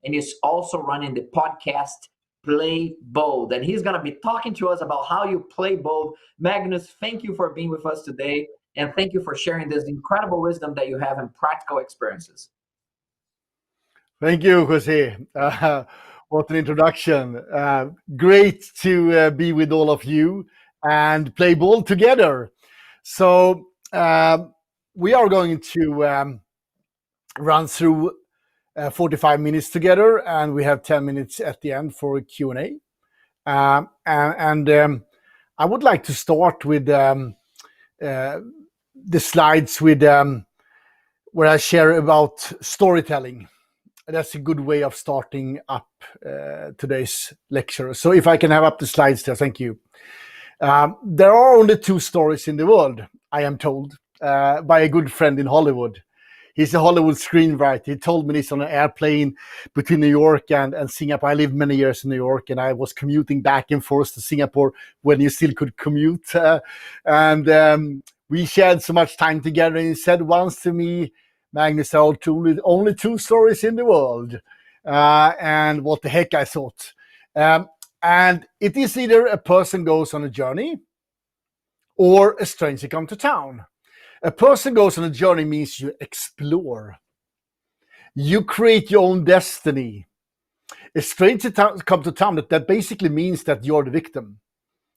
and he's also running the podcast Play Bold. And he's going to be talking to us about how you play bold. Magnus, thank you for being with us today. And thank you for sharing this incredible wisdom that you have and practical experiences. Thank you, Jose. What an introduction. Great to be with all of you and play ball together. So we are going to run through 45 minutes together, and we have 10 minutes at the end for a Q&A. I would like to start with the slides with where I share about storytelling. That's a good way of starting up today's lecture. So if I can have up the slides there, thank you. There are only 2 stories in the world, I am told, by a good friend in Hollywood. He's a Hollywood screenwriter. He told me this on an airplane between New York and Singapore. I lived many years in New York, and I was commuting back and forth to Singapore when you still could commute. We shared so much time together, and he said once to me, Magnus, there are only 2 stories in the world. And what the heck, I thought. And it is either a person goes on a journey or a stranger comes to town. A person goes on a journey means you explore. You create your own destiny. A stranger comes to town, that basically means that you're the victim.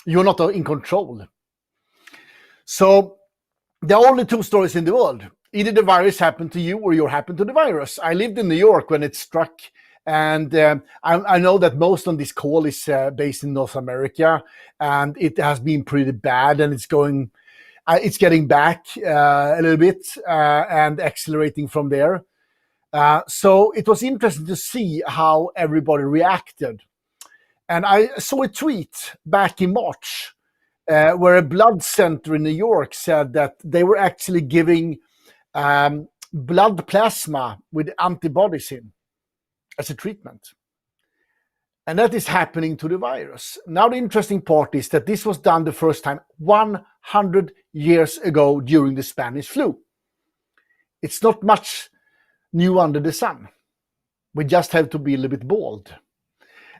You're not in control. So there are only 2 stories in the world. Either the virus happened to you or you happened to the virus. I lived in New York when it struck. And I know that most on this call is based in North America. And it has been pretty bad, and it's getting back a little bit and accelerating from there. So it was interesting to see how everybody reacted. And I saw a tweet back in March where a blood center in New York said that they were actually giving blood plasma with antibodies in as a treatment. And that is happening to the virus. Now, the interesting part is that this was done the first time 100 years ago during the Spanish flu. It's not much new under the sun. We just have to be a little bit bold.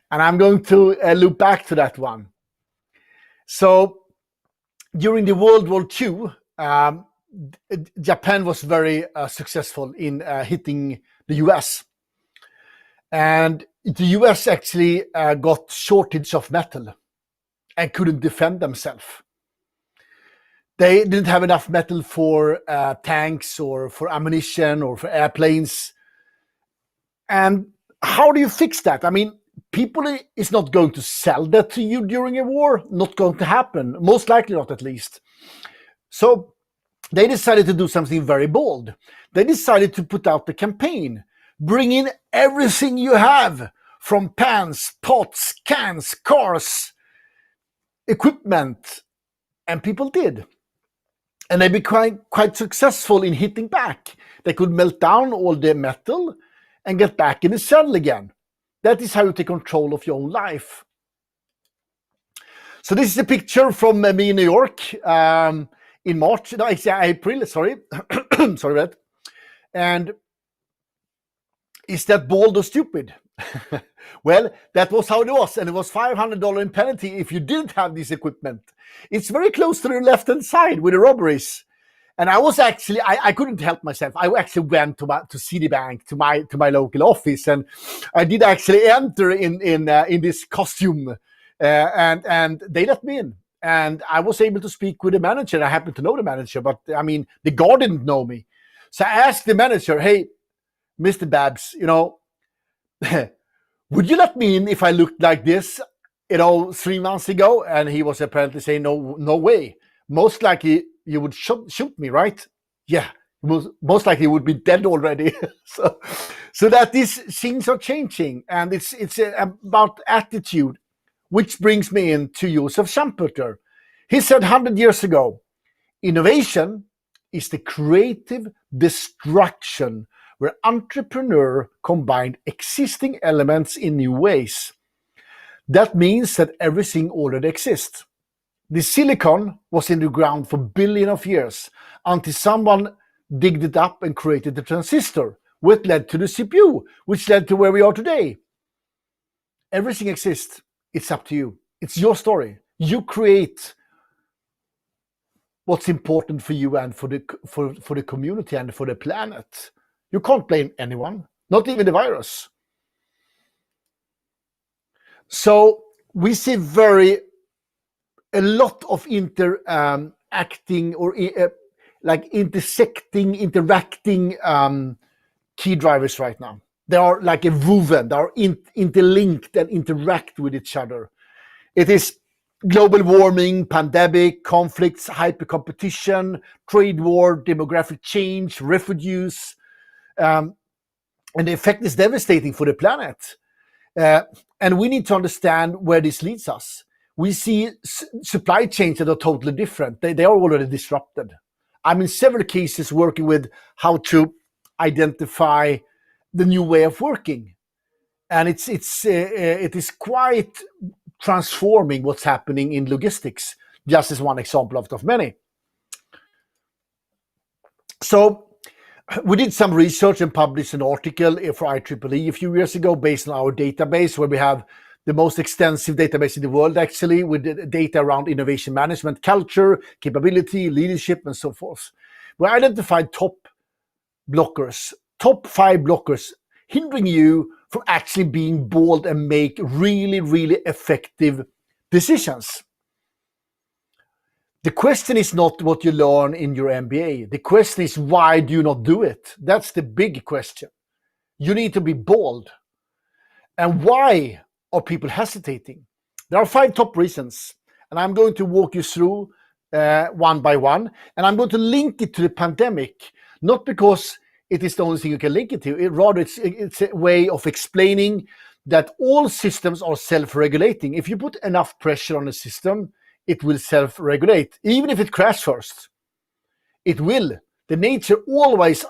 And I'm going to loop back to that one. So during the World War II, Japan was very successful in hitting the US. And the US actually got shortage of metal and couldn't defend themselves. They didn't have enough metal for tanks or for ammunition or for airplanes. And how do you fix that? I mean, people is not going to sell that to you during a war. Not going to happen. Most likely not, at least. So they decided to do something very bold. They decided to put out the campaign. Bring in everything you have, from pans, pots, cans, cars, equipment. And people did. And they became quite successful in hitting back. They could melt down all the metal and get back in the saddle again. That is how you take control of your own life. So this is a picture from me in New York in March, no, April, sorry. Sorry, Red. And is that bold or stupid? Well, that was how it was. And it was $500 in penalty if you didn't have this equipment. It's very close to the left-hand side with the robberies. And I was actually, I couldn't help myself. I actually went to Citibank, to my local office. And I did actually enter in this costume. And they let me in. And I was able to speak with the manager. I happened to know the manager, but I mean, the guard didn't know me. So I asked the manager, hey, Mr. Babs, would you let me in if I looked like this, 3 months ago? And he was apparently saying, no way. Most likely you would shoot me, right? Yeah, most likely you would be dead already. so that these things are changing, and it's about attitude, which brings me into Joseph Schumpeter. He said 100 years ago, innovation is the creative destruction where entrepreneur combined existing elements in new ways. That means that everything already exists. The silicon was in the ground for billions of years until someone digged it up and created the transistor, which led to the CPU, which led to where we are today. Everything exists. It's up to you. It's your story. You create what's important for you and for the community and for the planet. You can't blame anyone, not even the virus. So we see a lot of interacting or interacting key drivers right now. They are like a woven, they are interlinked and interact with each other. It is global warming, pandemic, conflicts, hyper competition, trade war, demographic change, refugees, and the effect is devastating for the planet. And we need to understand where this leads us. We see supply chains that are totally different. They are already disrupted. I'm in several cases working with how to identify the new way of working, and it is quite transforming what's happening in logistics. Just as one example out of many. So we did some research and published an article for IEEE a few years ago based on our database, where we have the most extensive database in the world, actually, with data around innovation management, culture, capability, leadership, and so forth. We identified top 5 blockers hindering you from actually being bold and make really, really effective decisions. The question is not what you learn in your MBA. The question is, why do you not do it? That's the big question. You need to be bold. And why are people hesitating? There are 5 top reasons, and I'm going to walk you through one by one, and I'm going to link it to the pandemic, not because it is the only thing you can link it to. Rather, it's a way of explaining that all systems are self-regulating. If you put enough pressure on a system, it will self-regulate. Even if it crashes first, it will. The nature always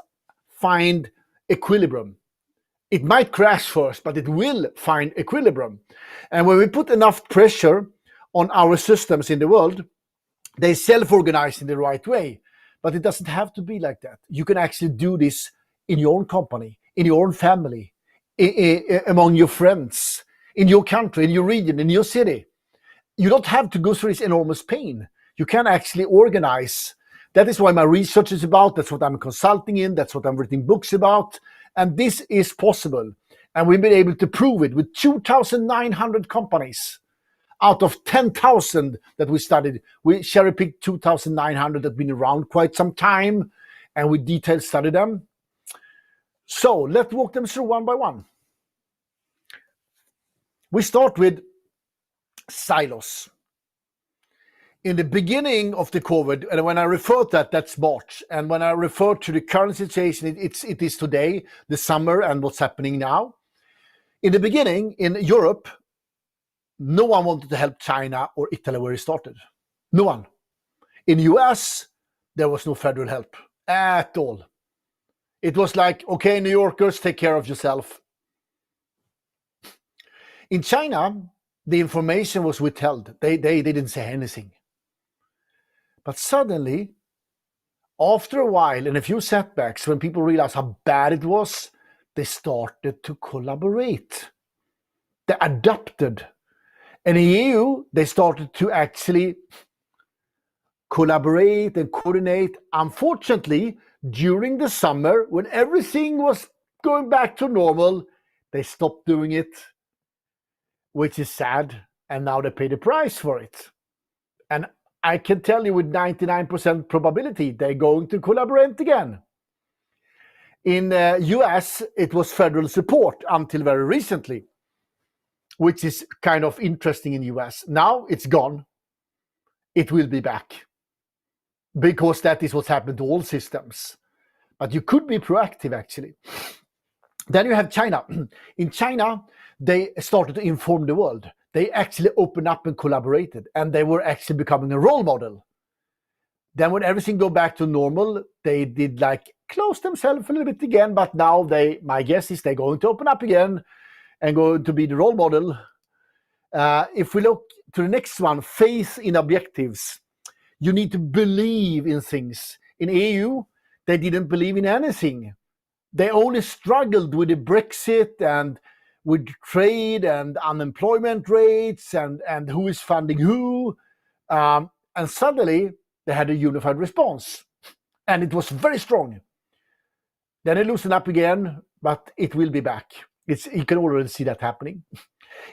find equilibrium. It might crash first, but it will find equilibrium. And when we put enough pressure on our systems in the world, they self-organize in the right way. But it doesn't have to be like that. You can actually do this in your own company, in your own family, among your friends, in your country, in your region, in your city. You don't have to go through this enormous pain. You can actually organize. That is what my research is about. That's what I'm consulting in. That's what I'm writing books about. And this is possible. And we've been able to prove it with 2,900 companies. Out of 10,000 that we studied, we cherry-picked 2,900 that have been around quite some time, and we detailed studied them. So let's walk them through one by one. We start with silos. In the beginning of the COVID, and when I refer to that, that's March. And when I refer to the current situation, it is today, the summer, and what's happening now. In the beginning, in Europe, no one wanted to help China or Italy where it started. No one. In the US, there was no federal help at all. It was like, okay, New Yorkers, take care of yourself. In China, the information was withheld. They didn't say anything. But suddenly, after a while and a few setbacks, when people realized how bad it was, they started to collaborate. They adapted. And in the EU, they started to actually collaborate and coordinate. Unfortunately, during the summer, when everything was going back to normal, they stopped doing it, which is sad. And now they pay the price for it. And I can tell you with 99% probability, they're going to collaborate again. In the US, it was federal support until very recently, which is kind of interesting in the US. Now it's gone. It will be back, because that is what's happened to all systems. But you could be proactive, actually. Then you have China. In China, they started to inform the world. They actually opened up and collaborated, and they were actually becoming a role model. Then when everything go back to normal, they did like close themselves a little bit again, but now my guess is they're going to open up again and going to be the role model. If we look to the next one, faith in objectives. You need to believe in things. In EU, they didn't believe in anything. They only struggled with the Brexit and with trade and unemployment rates and who is funding who. And suddenly they had a unified response. And it was very strong. Then it loosened up again, but it will be back. You can already see that happening.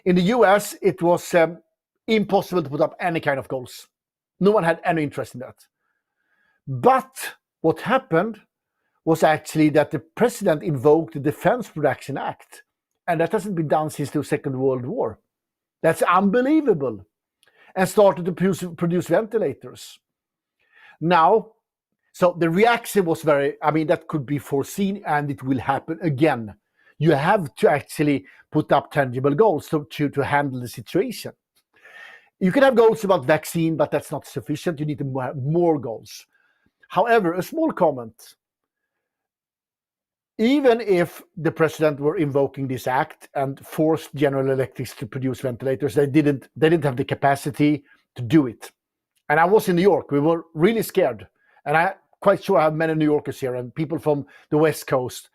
In the US, it was impossible to put up any kind of goals. No one had any interest in that. But what happened was actually that the president invoked the Defense Production Act. And that hasn't been done since the Second World War. That's unbelievable. And started to produce ventilators. Now, so the reaction was that could be foreseen, and it will happen again. You have to actually put up tangible goals to handle the situation. You can have goals about vaccine, but that's not sufficient. You need to have more goals. However, a small comment. Even if the president were invoking this act and forced General Electric to produce ventilators, they didn't have the capacity to do it. And I was in New York. We were really scared. And I'm quite sure I have many New Yorkers here and people from the West Coast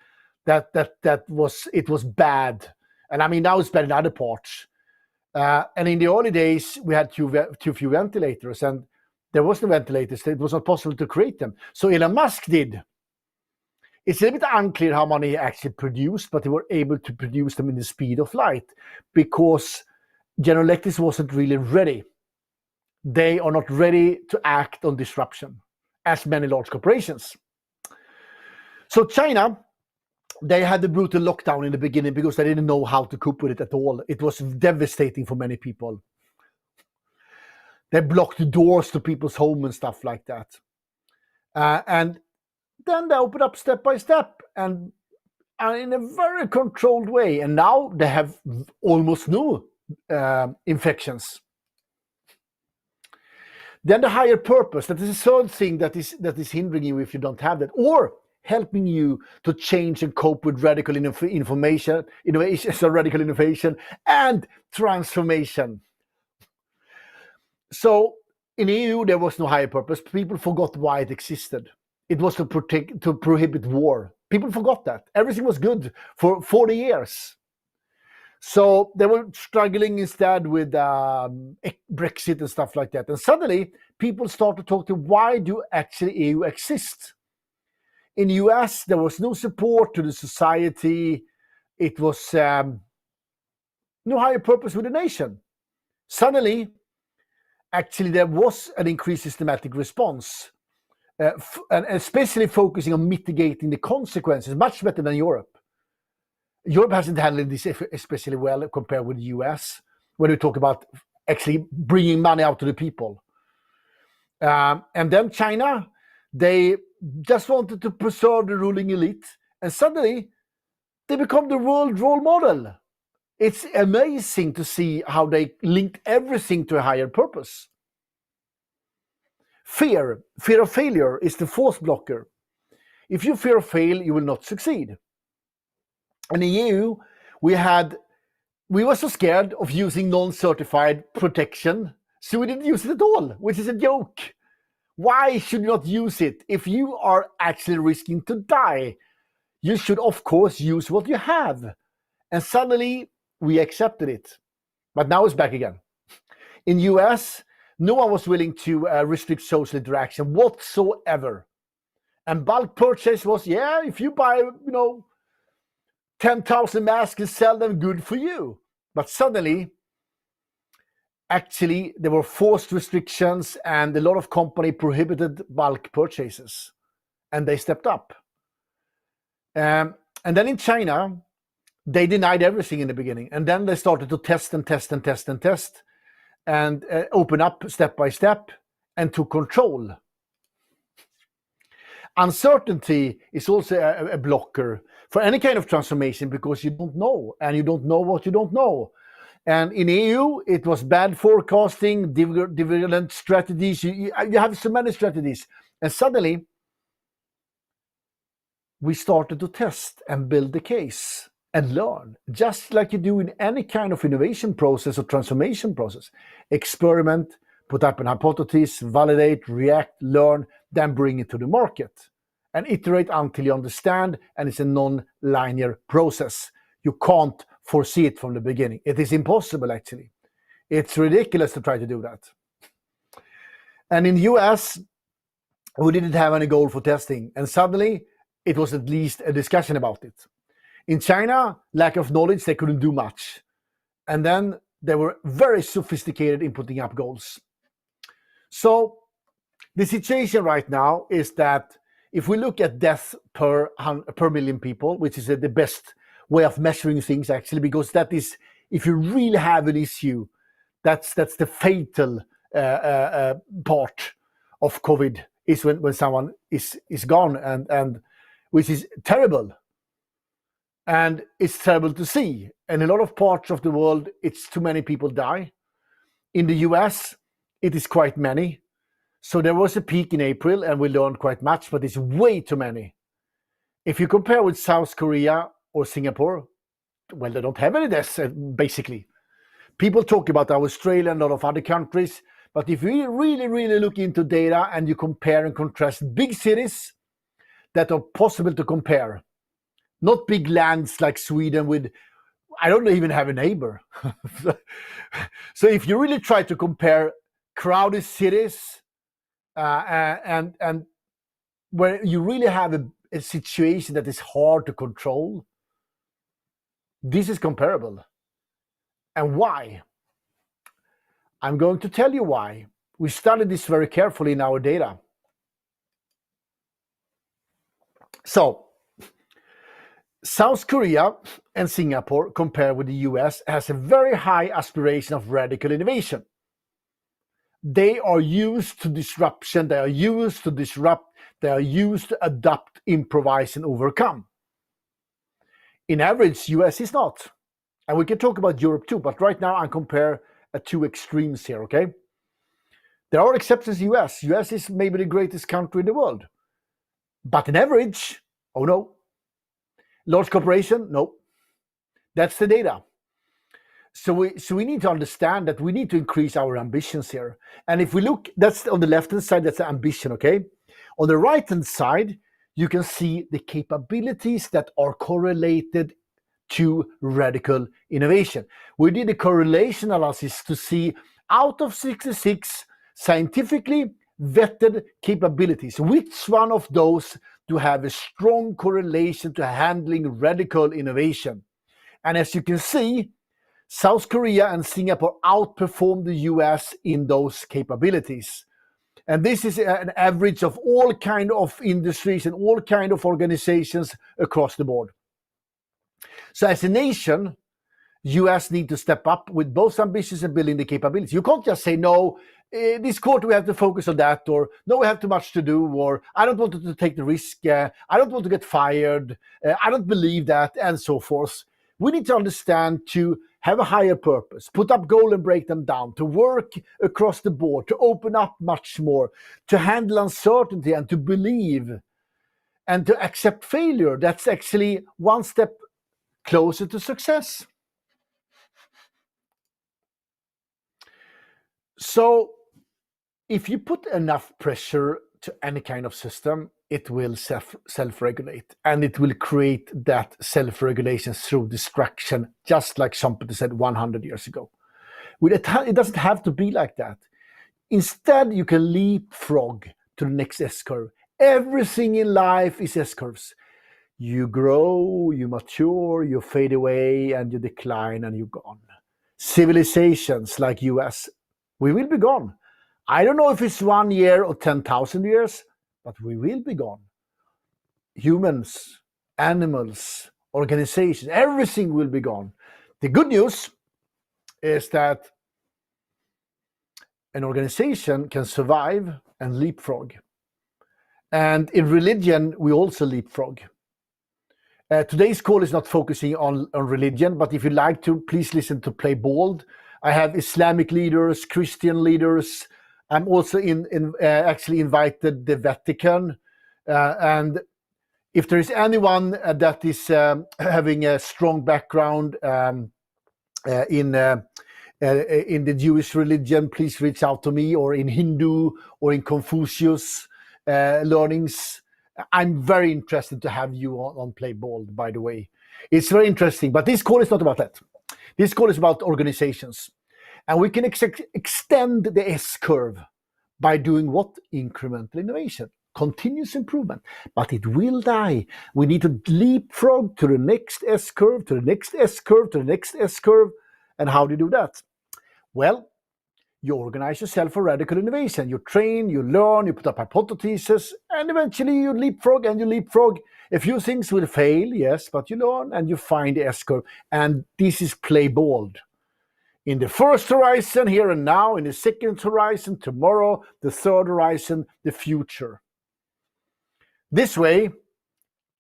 it was bad. And I mean, now it's bad in other parts. And in the early days, we had too few ventilators, and there was no ventilators. It was not possible to create them. So Elon Musk did. It's a little bit unclear how many he actually produced, but they were able to produce them in the speed of light because General Electric wasn't really ready. They are not ready to act on disruption as many large corporations. So China, they had the brutal lockdown in the beginning because they didn't know how to cope with it at all. It was devastating for many people. They blocked the doors to people's home and stuff like that. And then they opened up step by step and in a very controlled way. And now they have almost no infections. Then the higher purpose, that is a third thing that is hindering you if you don't have that, or helping you to change and cope with radical innovation and transformation. So in EU, there was no higher purpose. People forgot why it existed. It was to prohibit war. People forgot that. Everything was good for 40 years. So they were struggling instead with Brexit and stuff like that. And suddenly, people started to talk to why do actually EU exist? In the US, there was no support to the society. It was no higher purpose with the nation. Suddenly, actually, there was an increased systematic response, and especially focusing on mitigating the consequences, much better than Europe. Europe hasn't handled this especially well compared with the US when we talk about actually bringing money out to the people. And then China, they just wanted to preserve the ruling elite, and suddenly they become the world role model. It's amazing to see how they linked everything to a higher purpose. Fear of failure is the fourth blocker. If you fear of fail, you will not succeed. And in EU, we were so scared of using non-certified protection, so we didn't use it at all, which is a joke. Why should you not use it? If you are actually risking to die, you should, of course, use what you have. And suddenly, we accepted it. But now it's back again. In US, no one was willing to restrict social interaction whatsoever. And bulk purchase was, if you buy, 10,000 masks and sell them, good for you. But suddenly, actually, there were forced restrictions and a lot of companies prohibited bulk purchases. And they stepped up. And then in China, they denied everything in the beginning. And then they started to test and open up step by step and to control. Uncertainty is also a blocker for any kind of transformation because you don't know, and you don't know what you don't know. And in EU, it was bad forecasting, divergent strategies. You have so many strategies. And suddenly, we started to test and build the case and learn, just like you do in any kind of innovation process or transformation process. Experiment, put up an hypothesis, validate, react, learn, then bring it to the market. and iterate until you understand, and it's a non-linear process. You can't foresee it from the beginning. It is impossible, actually. It's ridiculous to try to do that. And in the US, we didn't have any goal for testing, and suddenly it was at least a discussion about it. In China, lack of knowledge, they couldn't do much. And then they were very sophisticated in putting up goals. So the situation right now is that if we look at death per million people, which is the best way of measuring things, actually, because that is, if you really have an issue, that's the fatal part of COVID, is when someone is gone, and which is terrible. And it's terrible to see. And in a lot of parts of the world, it's too many people die. In the US, it is quite many. So there was a peak in April, and we learned quite much, but it's way too many. If you compare with South Korea or Singapore, well, they don't have any deaths, basically. People talk about Australia and a lot of other countries, but if you really, really look into data and you compare and contrast big cities that are possible to compare, not big lands like Sweden with, I don't even have a neighbor. So if you really try to compare crowded cities and where you really have a situation that is hard to control, this is comparable. And why? I'm going to tell you why. We studied this very carefully in our data. So, South Korea and Singapore, compared with the US, has a very high aspiration of radical innovation. They are used to disruption, they are used to disrupt, they are used to adapt, improvise, and overcome. In average, US is not. And we can talk about Europe too, but right now I compare two extremes here, okay? There are exceptions in US. US is maybe the greatest country in the world. But in average, oh no. Large corporation? No. That's the data. So we need to understand that we need to increase our ambitions here. And if we look, that's on the left-hand side, that's the ambition, okay? On the right-hand side, you can see the capabilities that are correlated to radical innovation. We did a correlation analysis to see out of 66 scientifically vetted capabilities, which one of those to have a strong correlation to handling radical innovation. And as you can see, South Korea and Singapore outperformed the US in those capabilities. And this is an average of all kind of industries and all kind of organizations across the board. So as a nation, US need to step up with both ambitions and building the capabilities. You can't just say, no, this quarter we have to focus on that, or no, we have too much to do, or I don't want to take the risk, I don't want to get fired, I don't believe that, and so forth. We need to understand to have a higher purpose, put up goals and break them down, to work across the board, to open up much more, to handle uncertainty and to believe and to accept failure. That's actually one step closer to success. So if you put enough pressure to any kind of system, it will self-regulate, and it will create that self-regulation through distraction, just like somebody said 100 years ago. It doesn't have to be like that. Instead, you can leapfrog to the next S-curve. Everything in life is S-curves. You grow, you mature, you fade away, and you decline, and you're gone. Civilizations like US, we will be gone. I don't know if it's 1 year or 10,000 years, but we will be gone. Humans, animals, organizations, everything will be gone. The good news is that an organization can survive and leapfrog. And in religion, we also leapfrog. Today's call is not focusing on religion, but if you'd like to, please listen to Play Bold. I have Islamic leaders, Christian leaders. I'm also actually invited the Vatican. And if there is anyone that is having a strong background in the Jewish religion, please reach out to me, or in Hindu or in Confucius learnings. I'm very interested to have you on Play Bold, by the way. It's very interesting, but this call is not about that. This call is about organizations. And we can extend the S-curve by doing what? Incremental innovation, continuous improvement. But it will die. We need to leapfrog to the next S-curve, to the next S-curve, to the next S-curve. And how do you do that? Well, you organize yourself for radical innovation. You train, you learn, you put up hypotheses, and eventually you leapfrog and you leapfrog. A few things will fail, yes, but you learn and you find the S-curve. And this is Play Bold. In the first horizon, here and now, in the second horizon, tomorrow, the third horizon, the future. This way,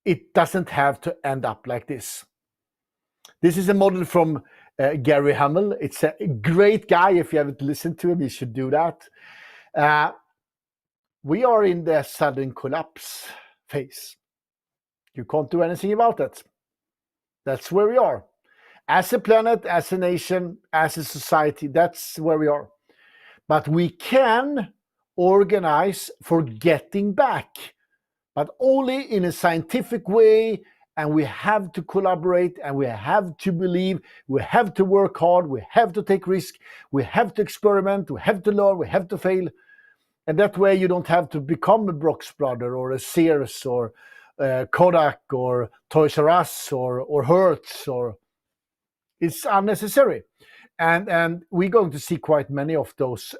it doesn't have to end up like this. This is a model from Gary Hamel. It's a great guy. If you haven't listened to him, you should do that. We are in the sudden collapse phase. You can't do anything about it. That's where we are. As a planet, as a nation, as a society, that's where we are. But we can organize for getting back, but only in a scientific way. And we have to collaborate, and we have to believe, we have to work hard, we have to take risk, we have to experiment, we have to learn, we have to fail. And that way you don't have to become a Brooks Brother or a Sears or Kodak or Toys R Us or Hertz. It's unnecessary. And we're going to see quite many of those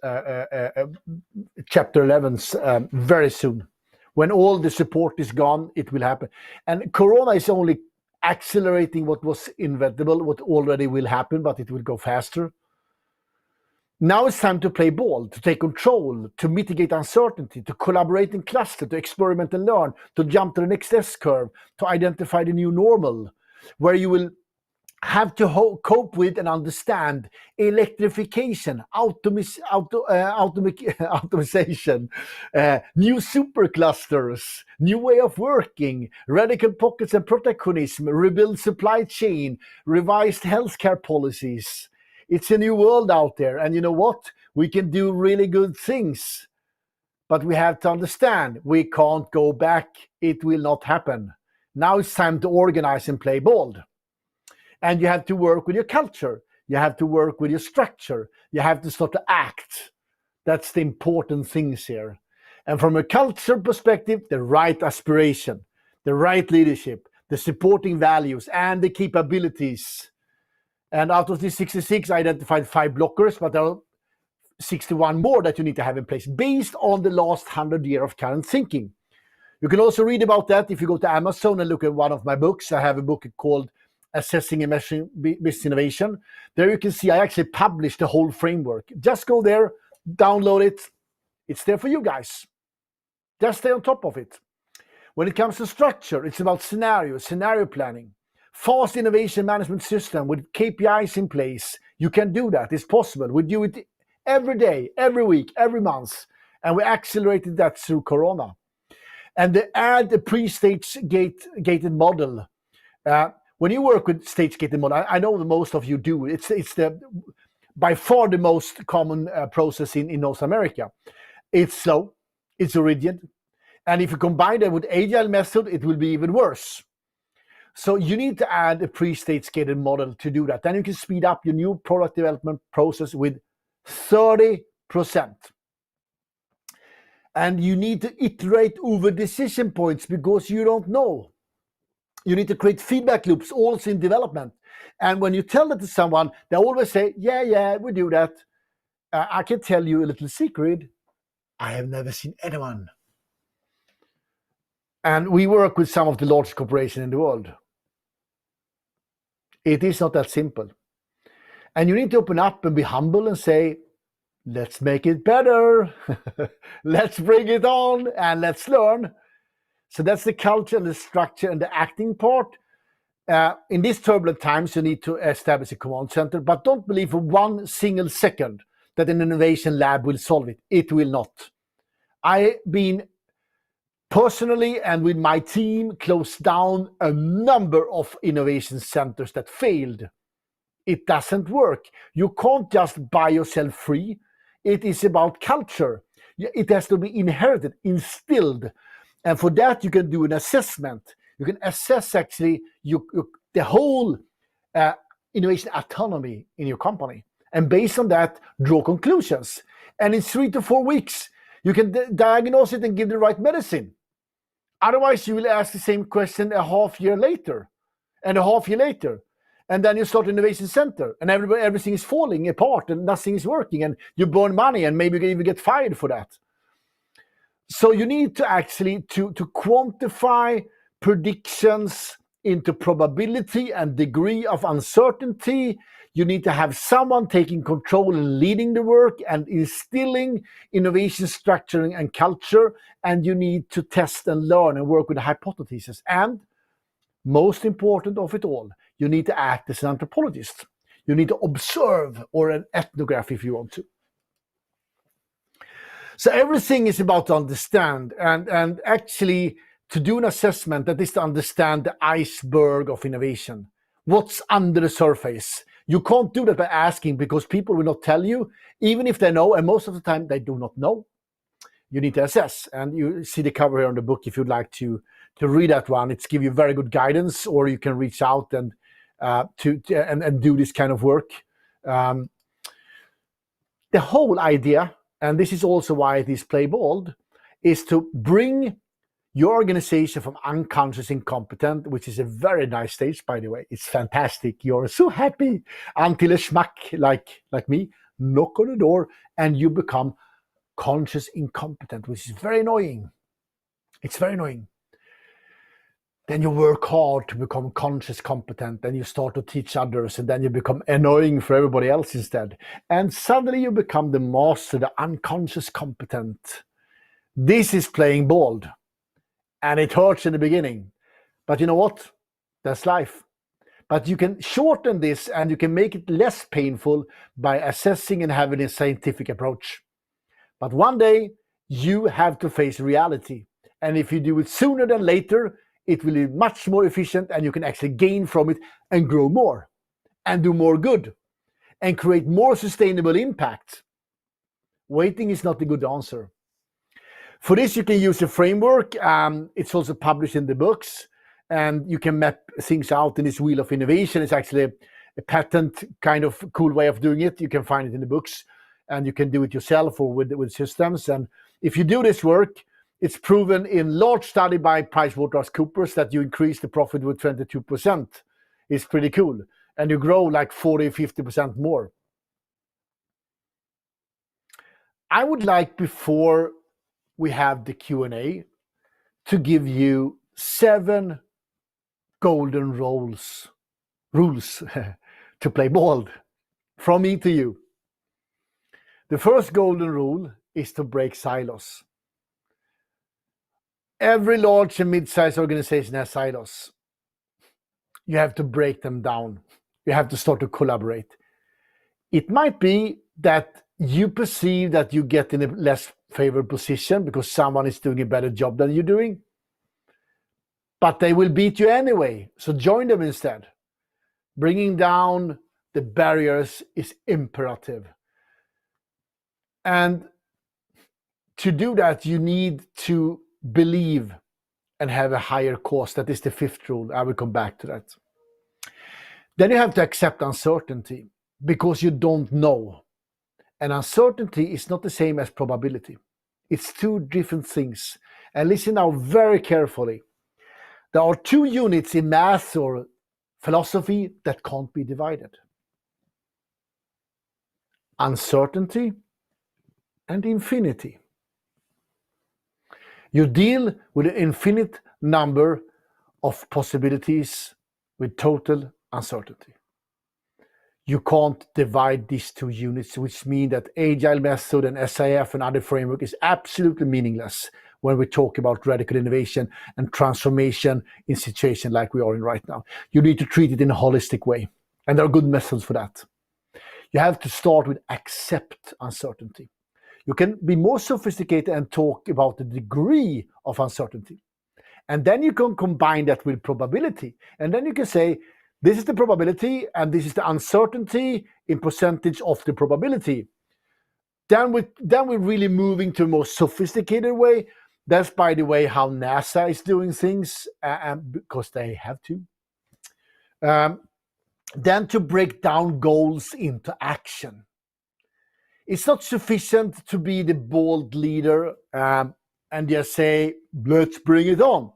Chapter 11s very soon. When all the support is gone, it will happen. And Corona is only accelerating what was inevitable, what already will happen, but it will go faster. Now it's time to play ball, to take control, to mitigate uncertainty, to collaborate in cluster, to experiment and learn, to jump to the next S-curve, to identify the new normal, where you will have to cope with and understand electrification, automation, new superclusters, new way of working, radical pockets and protectionism, rebuild supply chain, revised healthcare policies. It's a new world out there. And you know what? We can do really good things. But we have to understand, we can't go back. It will not happen. Now it's time to organize and play bold. And you have to work with your culture. You have to work with your structure. You have to start to act. That's the important things here. And from a culture perspective, the right aspiration, the right leadership, the supporting values, and the capabilities. And out of these 66, I identified 5 blockers, but there are 61 more that you need to have in place based on the last 100 years of current thinking. You can also read about that if you go to Amazon and look at one of my books. I have a book called Assessing and Measuring Business Innovation. There you can see I actually published the whole framework. Just go there, download it. It's there for you guys. Just stay on top of it. When it comes to structure, it's about scenario planning, fast innovation management system with KPIs in place. You can do that. It's possible. We do it every day, every week, every month. And we accelerated that through Corona. And they add a pre-stage gated model. When you work with stage-gated model, I know that most of you do. It's the by far the most common process in North America. It's slow, it's rigid, and if you combine that with agile method, it will be even worse. So you need to add a pre-stage gated model to do that. Then you can speed up your new product development process with 30%. And you need to iterate over decision points because you don't know. You need to create feedback loops also in development. And when you tell that to someone, they always say, yeah, we do that. I can tell you a little secret. I have never seen anyone. And we work with some of the largest corporations in the world. It is not that simple. And you need to open up and be humble and say, let's make it better. Let's bring it on and let's learn. So that's the culture and the structure and the acting part. In these turbulent times, you need to establish a command center, but don't believe for 1 single second that an innovation lab will solve it. It will not. I've been personally and with my team closed down a number of innovation centers that failed. It doesn't work. You can't just buy yourself free. It is about culture. It has to be inherited, instilled. And for that, you can do an assessment. You can assess actually the whole innovation autonomy in your company. And based on that, draw conclusions. And in 3 to 4 weeks, you can diagnose it and give the right medicine. Otherwise, you will ask the same question a half year later and a half year later. And then you start an innovation center and everything is falling apart and nothing is working and you burn money and maybe you even get fired for that. So you need to actually to quantify predictions into probability and degree of uncertainty. You need to have someone taking control and leading the work and instilling innovation structuring and culture. And you need to test and learn and work with the hypotheses. And most important of it all, you need to act as an anthropologist. You need to observe, or an ethnograph if you want to. So everything is about to understand and actually to do an assessment, that is to understand the iceberg of innovation. What's under the surface? You can't do that by asking, because people will not tell you, even if they know, and most of the time they do not know. You need to assess, and you see the cover here on the book if you'd like to read that one. It's give you very good guidance, or you can reach out and do this kind of work. The whole idea, and this is also why it is Play Bold, is to bring your organization from unconscious incompetent, which is a very nice stage, by the way. It's fantastic. You're so happy until a schmuck like me knock on the door and you become conscious incompetent, which is very annoying. It's very annoying. Then you work hard to become conscious competent, and you start to teach others, and then you become annoying for everybody else instead. And suddenly you become the master, the unconscious competent. This is playing bold. And it hurts in the beginning. But you know what? That's life. But you can shorten this and you can make it less painful by assessing and having a scientific approach. But one day you have to face reality. And if you do it sooner than later, it will be much more efficient and you can actually gain from it and grow more and do more good and create more sustainable impact. Waiting is not a good answer. For this, you can use a framework. It's also published in the books, and you can map things out in this wheel of innovation. It's actually a patent kind of cool way of doing it. You can find it in the books, and you can do it yourself or with systems. And if you do this work, it's proven in large study by PricewaterhouseCoopers that you increase the profit with 22%. It's pretty cool. And you grow like 40, 50% more. I would like, before we have the Q&A, to give you 7 golden rules to play bold from me to you. The first golden rule is to break silos. Every large and mid-sized organization has silos. You have to break them down. You have to start to collaborate. It might be that you perceive that you get in a less favored position because someone is doing a better job than you're doing. But they will beat you anyway, so join them instead. Bringing down the barriers is imperative. And to do that, you need to believe and have a higher cause. That is the 5th rule. I will come back to that. Then you have to accept uncertainty because you don't know. And uncertainty is not the same as probability. It's 2 different things. And listen now very carefully. There are 2 units in math or philosophy that can't be divided. Uncertainty and infinity. You deal with an infinite number of possibilities with total uncertainty. You can't divide these 2 units, which means that Agile method and SIF and other framework is absolutely meaningless when we talk about radical innovation and transformation in situation like we are in right now. You need to treat it in a holistic way, and there are good methods for that. You have to start with accept uncertainty. You can be more sophisticated and talk about the degree of uncertainty. And then you can combine that with probability. And then you can say, this is the probability and this is the uncertainty in percentage of the probability. Then we're really moving to a more sophisticated way. That's, by the way, how NASA is doing things, because they have to. Then to break down goals into action. It's not sufficient to be the bold leader and just say, let's bring it on.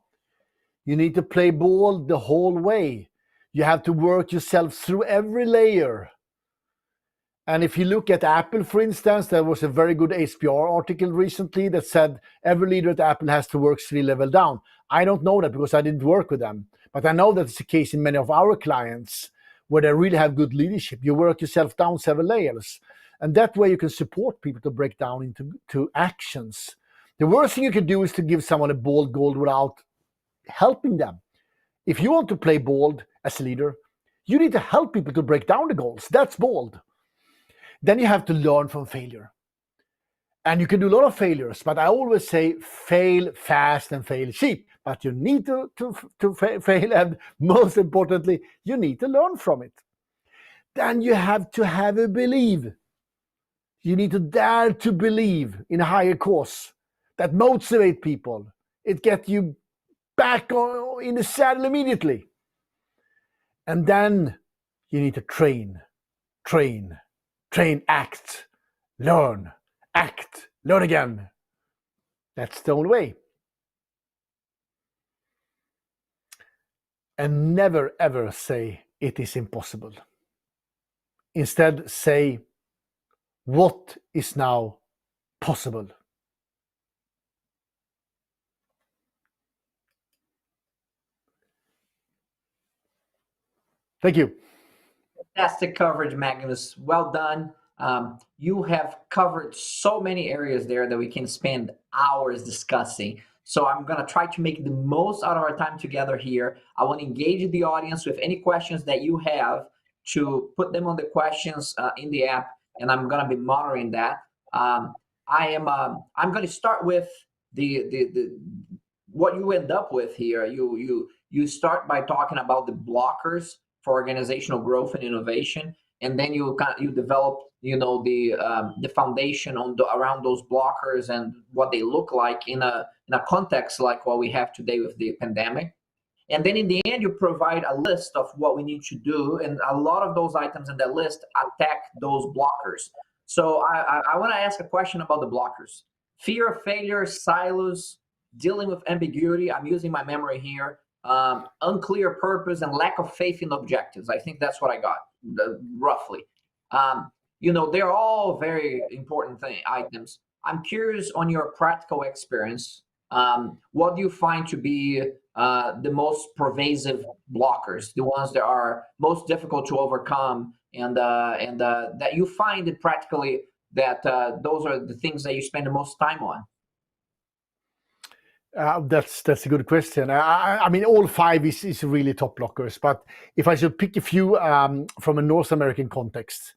You need to play ball the whole way. You have to work yourself through every layer. And if you look at Apple, for instance, there was a very good HBR article recently that said every leader at Apple has to work 3 levels down. I don't know that because I didn't work with them. But I know that's the case in many of our clients where they really have good leadership. You work yourself down several layers. And that way you can support people to break down into actions. The worst thing you can do is to give someone a bold goal without helping them. If you want to play bold as a leader, you need to help people to break down the goals. That's bold. Then you have to learn from failure. And you can do a lot of failures, but I always say fail fast and fail cheap. But you need to fail, and most importantly, you need to learn from it. Then you have to have a belief. You need to dare to believe in a higher cause that motivate people. It gets you back in the saddle immediately. And then you need to train, act, learn again. That's the only way. And never ever say it is impossible. Instead, say what is now possible. Thank you. Fantastic coverage, Magnus. Well done. You have covered so many areas there that we can spend hours discussing. So I'm going to try to make the most out of our time together here. I want to engage the audience with any questions that you have, to put them on the questions in the app, and I'm going to be monitoring that. I'm going to start with the what you end up with here. You start by talking about the blockers for organizational growth and innovation, and then you develop the foundation around those blockers and what they look like in a context like what we have today with the pandemic. And then in the end, you provide a list of what we need to do, and a lot of those items in that list attack those blockers. So I want to ask a question about the blockers: fear of failure, silos, dealing with ambiguity. I'm using my memory here. Unclear purpose and lack of faith in objectives. I think that's what I got, roughly. They're all very important items. I'm curious, on your practical experience, what do you find to be the most pervasive blockers, the ones that are most difficult to overcome, and that you find it practically that those are the things that you spend the most time on? That's a good question. I mean, all 5 is really top blockers. But if I should pick a few from a North American context,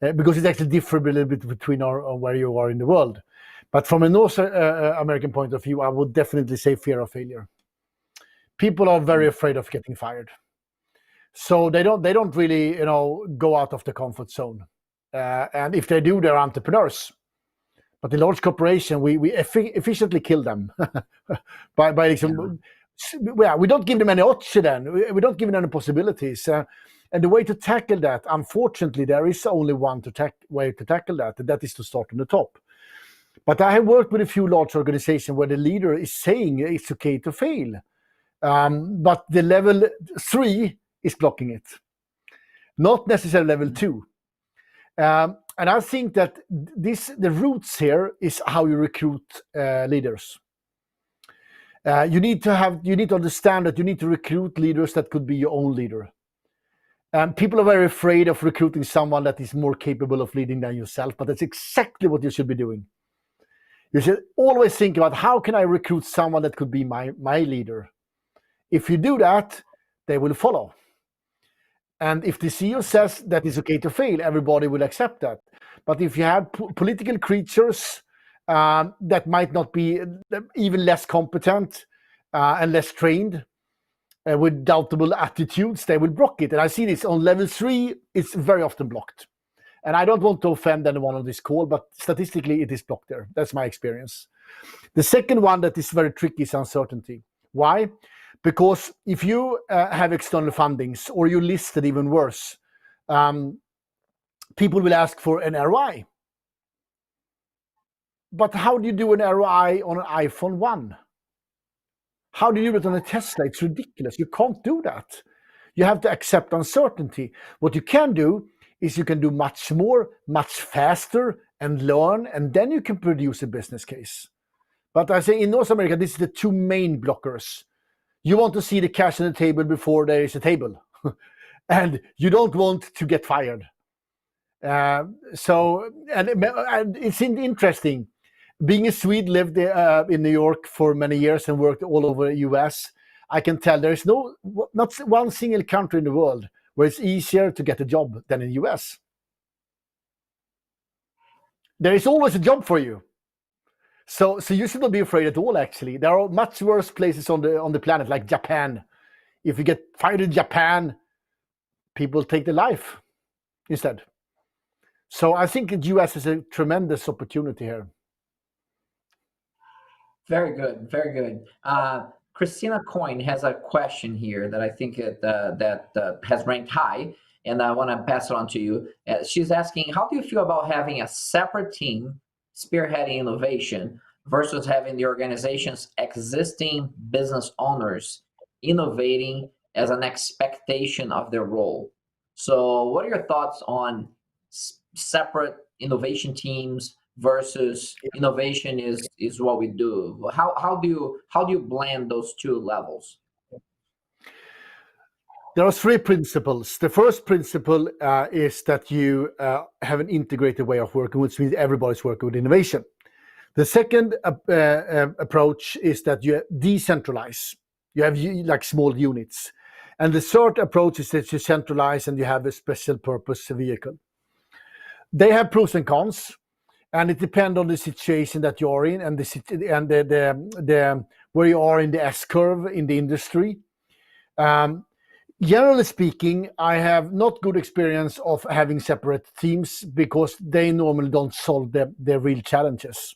because it's actually different a little bit between where you are in the world. But from a North American point of view, I would definitely say fear of failure. People are very afraid of getting fired, so they don't really go out of the comfort zone. And if they do, they're entrepreneurs. But in large corporation, we efficiently kill them by we don't give them any option. Then we don't give them any possibilities. And the way to tackle that, unfortunately, there is only one way to tackle that, and that is to start on the top. But I have worked with a few large organizations where the leader is saying it's okay to fail, but the level 3 is blocking it, not necessarily level 2. And I think that the roots here is how you recruit leaders. You need to understand that you need to recruit leaders that could be your own leader. People are very afraid of recruiting someone that is more capable of leading than yourself, but that's exactly what you should be doing. You should always think about, how can I recruit someone that could be my leader? If you do that, they will follow. And if the CEO says that it's okay to fail, everybody will accept that. But if you have political creatures that might not be even less competent and less trained, with doubtable attitudes, they will block it. And I see this on level 3, it's very often blocked. And I don't want to offend anyone on this call, but statistically it is blocked there. That's my experience. The second one that is very tricky is uncertainty. Why? Because if you have external fundings, or you listed even worse, people will ask for an ROI. But how do you do an ROI on an iPhone 1? How do you do it on a Tesla? It's ridiculous. You can't do that. You have to accept uncertainty. What you can do is you can do much more, much faster, and learn, and then you can produce a business case. But I say in North America, this is the two main blockers. You want to see the cash on the table before there is a table. And you don't want to get fired. And it's interesting. Being a Swede, lived in New York for many years and worked all over the US, I can tell there is not one single country in the world where it's easier to get a job than in the US. There is always a job for you. So you should not be afraid at all, actually. There are much worse places on the planet, like Japan. If you get fired in Japan, people take their life instead. So I think the US is a tremendous opportunity here. Very good, very good. Christina Coyne has a question here that I think has ranked high, and I want to pass it on to you. She's asking, how do you feel about having a separate team spearheading innovation versus having the organization's existing business owners innovating as an expectation of their role? So what are your thoughts on separate innovation teams versus innovation is what we do? How do you blend those two levels? There are three principles. The first principle is that you have an integrated way of working, which means everybody's working with innovation. The second approach is that you decentralize. You have like small units. And the third approach is that you centralize and you have a special purpose vehicle. They have pros and cons, and it depends on the situation that you're in and the where you are in the S-curve in the industry. Generally speaking, I have not good experience of having separate teams because they normally don't solve the real challenges.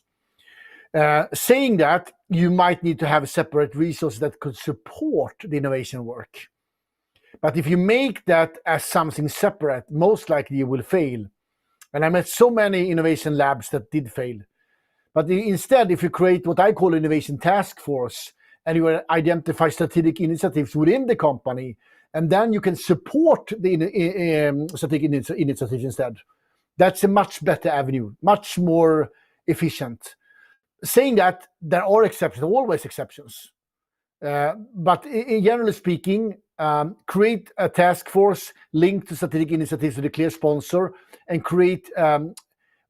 Saying that, you might need to have separate resources that could support the innovation work. But if you make that as something separate, most likely you will fail. And I met so many innovation labs that did fail. But instead, if you create what I call innovation task force, and you identify strategic initiatives within the company, and then you can support the strategic initiatives instead. That's a much better avenue, much more efficient. Saying that, there are exceptions, always exceptions. But generally speaking, create a task force linked to strategic initiatives with a clear sponsor, and create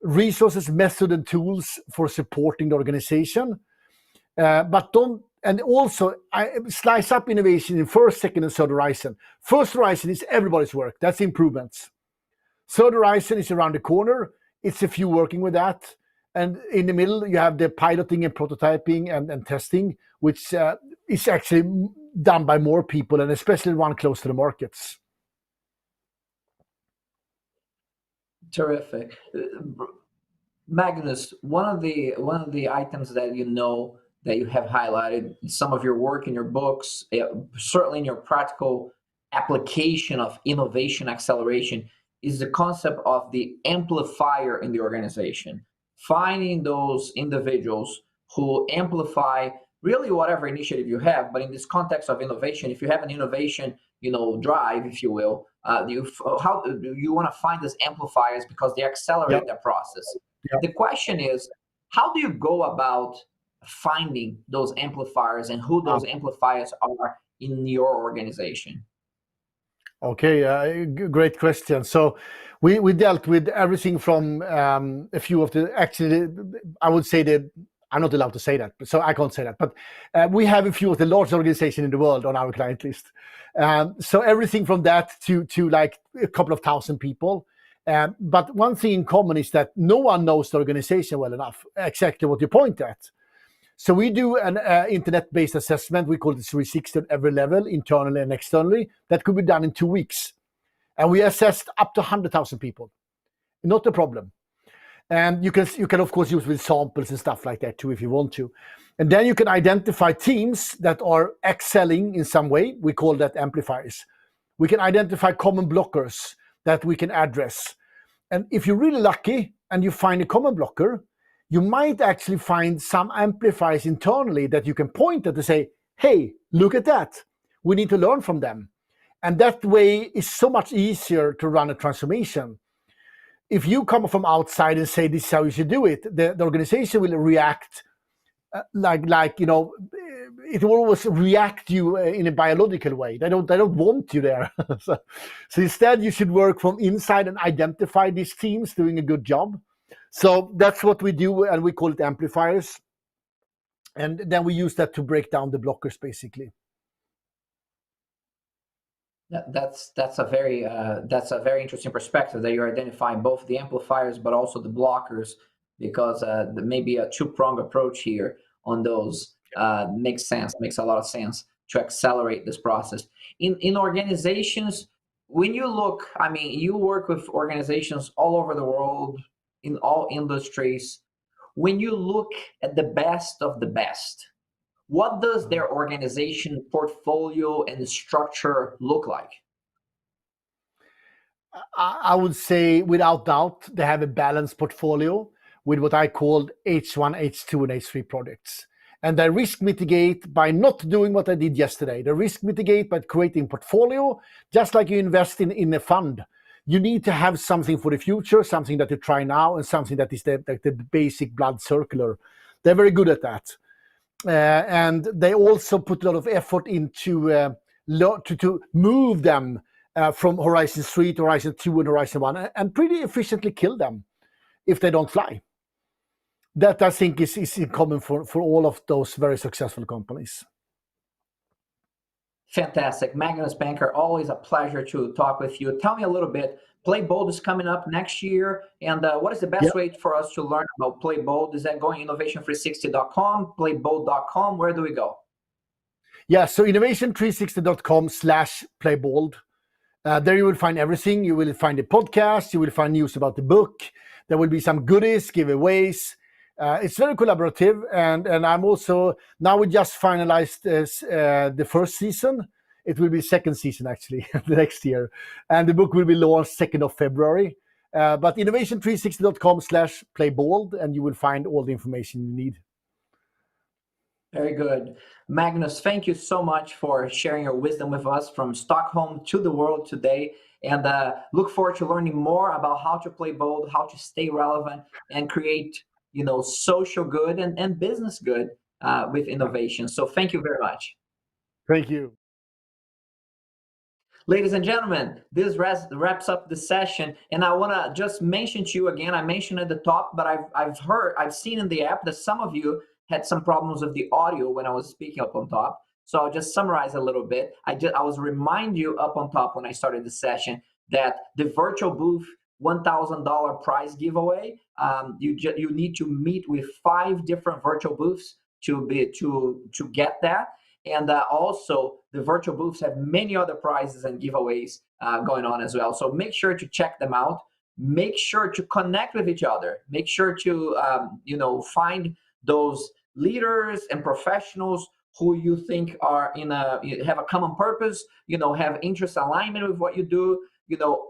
resources, method, and tools for supporting the organization. But don't. And also, I slice up innovation in first, second, and third horizon. First horizon is everybody's work. That's improvements. Third horizon is around the corner. It's a few working with that. And in the middle, you have the piloting and prototyping and testing, which is actually done by more people, and especially one close to the markets. Terrific. Magnus, one of the items that that you have highlighted in some of your work in your books, certainly in your practical application of innovation acceleration, is the concept of the amplifier in the organization. Finding those individuals who amplify really whatever initiative you have, but in this context of innovation, if you have an innovation, drive, if you will, you want to find those amplifiers because they accelerate that process. The question is, how do you go about finding those amplifiers and who those amplifiers are in your organization? Okay, great question. So we dealt with everything from a few of the, actually, I would say that I'm not allowed to say that, so I can't say that. But we have a few of the largest organizations in the world on our client list. So everything from that to like a couple of thousand people. But one thing in common is that no one knows the organization well enough, exactly what you point at. So we do an internet-based assessment. We call it 360 at every level, internally and externally. That could be done in 2 weeks. And we assessed up to 100,000 people. not a problem. And you can of course use with samples and stuff like that too if you want to. And then you can identify teams that are excelling in some way. We call that amplifiers. We can identify common blockers that we can address. And if you're really lucky and you find a common blocker, you might actually find some amplifiers internally that you can point at to say, hey, look at that. We need to learn from them. And that way is so much easier to run a transformation. If you come from outside and say this is how you should do it, the organization will react like it will always react to you in a biological way. They don't want you there. So instead, you should work from inside and identify these teams doing a good job. So that's what we do, and we call it amplifiers. And then we use that to break down the blockers, basically. That's a very interesting perspective, that you're identifying both the amplifiers but also the blockers, because there may be a two-pronged approach here on those. Makes sense, makes a lot of sense to accelerate this process. In organizations, when you look, I mean, you work with organizations all over the world, in all industries. When you look at the best of the best, what does their organization portfolio and structure look like? I would say, without doubt, they have a balanced portfolio with what I called H1, H2, and H3 projects. And they risk mitigate by not doing what I did yesterday. They risk mitigate by creating portfolio, just like you invest in a fund. You need to have something for the future, something that you try now, and something that is the basic blood circular. They're very good at that. And they also put a lot of effort into to move them from Horizon 3 to Horizon 2 and Horizon 1, and pretty efficiently kill them if they don't fly. That, I think, is in common for all of those very successful companies. Fantastic. Magnus Banker, always a pleasure to talk with you. Tell me a little bit. Play Bold is coming up next year. And what is the best way for us to learn about Play Bold? Is that going innovation360.com, playbold.com? Where do we go? Yeah, so innovation360.com/playbold. There you will find everything. You will find the podcast. You will find news about the book. There will be some goodies, giveaways. It's very collaborative, and I'm also, now we just finalized the first season. It will be second season, actually, the next year. And the book will be launched 2nd of February. But innovation360.com/playbold, and you will find all the information you need. Very good. Magnus, thank you so much for sharing your wisdom with us from Stockholm to the world today. And look forward to learning more about how to play bold, how to stay relevant, and create social good and business good with innovation. So thank you very much. Thank you. Ladies and gentlemen, this wraps up the session, and I want to just mention to you again, I mentioned at the top, but I've seen in the app that some of you had some problems with the audio when I was speaking up on top. So I'll just summarize a little bit. I was remind you up on top when I started the session that the virtual booth $1,000 prize giveaway, you need to meet with 5 different virtual booths to get that. And also, the virtual booths have many other prizes and giveaways going on as well. So make sure to check them out. Make sure to connect with each other. Make sure to find those leaders and professionals who you think are have a common purpose. Have interest alignment with what you do.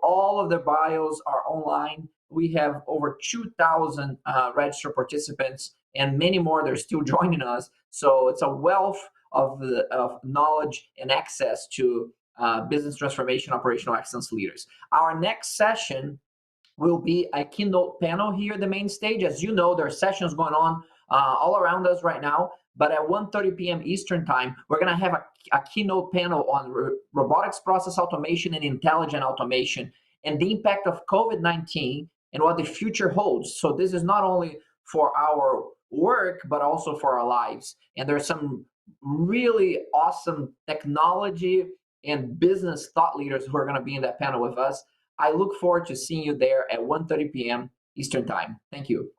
All of their bios are online. We have over 2,000 registered participants, and many more. They're still joining us. So it's a wealth of knowledge and access to business transformation, operational excellence leaders. Our next session will be a keynote panel here at the main stage. As you know, there are sessions going on all around us right now. But at 1:30 p.m. Eastern time, we're going to have a keynote panel on robotics process automation and intelligent automation, and the impact of COVID-19 and what the future holds. So this is not only for our work, but also for our lives. And there's some really awesome technology and business thought leaders who are going to be in that panel with us. I look forward to seeing you there at 1:30 p.m. Eastern time. Thank you.